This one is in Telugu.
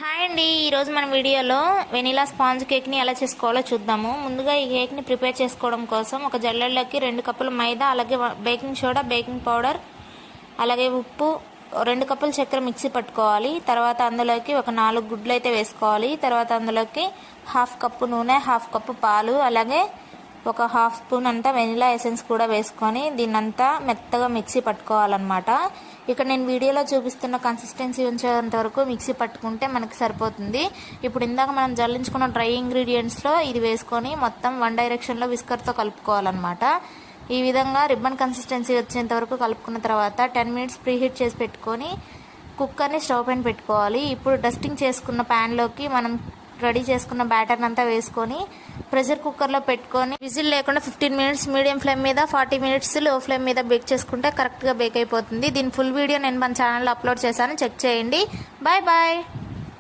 హాయ్ అండి, ఈరోజు మన వీడియోలో వెనిలా స్పాంజ్ కేక్ని ఎలా చేసుకోవాలో చూద్దాము. ముందుగా ఈ కేక్ని ప్రిపేర్ చేసుకోవడం కోసం ఒక జల్లెడలోకి 2 కప్పుల మైదా, అలాగే బేకింగ్ సోడా, బేకింగ్ పౌడర్, అలాగే ఉప్పు, 2 కప్పుల చక్కెర మిక్సీ పట్టుకోవాలి. తర్వాత అందులోకి ఒక 4 గుడ్లు అయితే వేసుకోవాలి. తర్వాత అందులోకి 1/2 కప్పు నూనె, 1/2 కప్పు పాలు, అలాగే ఒక 1/2 స్పూన్ అంతా వెనిలా ఎసెన్స్ కూడా వేసుకొని దీన్నంతా మెత్తగా మిక్సీ పట్టుకోవాలన్నమాట. ఇక్కడ నేను వీడియోలో చూపిస్తున్న కన్సిస్టెన్సీ ఉంచేంత వరకు మిక్సీ పట్టుకుంటే మనకి సరిపోతుంది. ఇప్పుడు ఇందాక మనం జల్లించుకున్న డ్రై ఇంగ్రీడియంట్స్లో ఇది వేసుకొని మొత్తం వన్ డైరెక్షన్లో విస్కర్తో కలుపుకోవాలన్నమాట. ఈ విధంగా రిబ్బన్ కన్సిస్టెన్సీ వచ్చేంత వరకు కలుపుకున్న తర్వాత 10 మినిట్స్ ప్రీహీట్ చేసి పెట్టుకొని కుక్కర్ని స్టవ్ పైన పెట్టుకోవాలి. ఇప్పుడు డస్టింగ్ చేసుకున్న ప్యాన్లోకి మనం రెడీ చేసుకున్న బ్యాటర్ అంతా వేసుకొని ప్రెషర్ కుక్కర్లో పెట్టుకొని విజిల్ లేకుండా 15 మినిట్స్ మీడియం ఫ్లేమ్ మీద, 40 మినిట్స్ లో ఫ్లేమ్ మీద బేక్ చేసుకుంటే కరెక్ట్గా బేక్ అయిపోతుంది. దీని ఫుల్ వీడియో నేను మన ఛానల్లో అప్లోడ్ చేశాను, చెక్ చేయండి. Bye bye.